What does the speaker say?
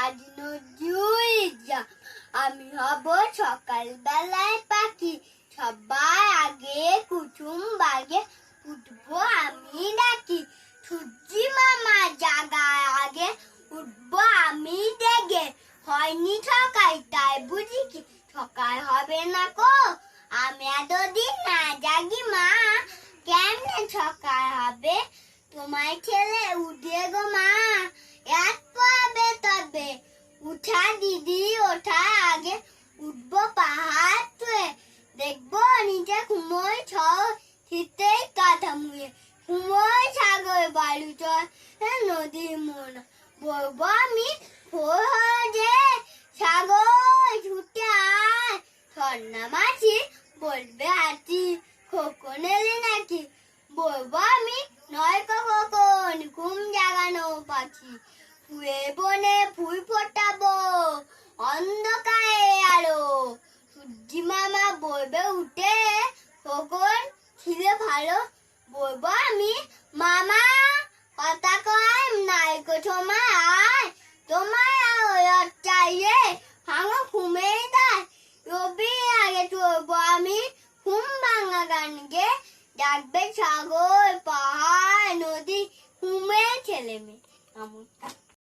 আজ নদী যা আমি হব সকাল বেলায় পাখি সবাই আগে কুসুম বাগে উঠবো আমি ডাকি সূর্যি মামা জাগায় আগে উঠবো আমি জেগে হয়নি সকাল তাই বুঝি কি সকাল হবে না কো আমি এতদিন না জাগি মা কেমনে সকাল হবে তোমার ছেলে উঠে গো মা এক পাবে তবে উঠা দিদি ওঠা আগে উঠবো পাহাড় চুয়ে দেখবো নিচে কুমোয় শীতেই কাঁথা মুয়ে কুমোয় সাগর বালু চর নদীর মোনা বলবো আমি যে সাগর ছুটে আয় সন্না মাছি বলবে হাতি খোকন এলি নাকি বলবো আমি নয় কখন ঘুম জাগানো পাখি ফুয়ে বনে ফুল ফোটাবো অন্ধকারে আলো সূর্যি মামা বলবে উঠে কখন ছিলে ভালো বলবো আমি মামা কথা কয় নাইকো সময় আয় তোমার চাইয়ে ভাঙো ঘুমে দেয় রবি আগে চলবো আমি ঘুম ভাঙা গান গে ডাকবে সাগর পাহাড় নদী ঘুমে ছেলে মেয়ে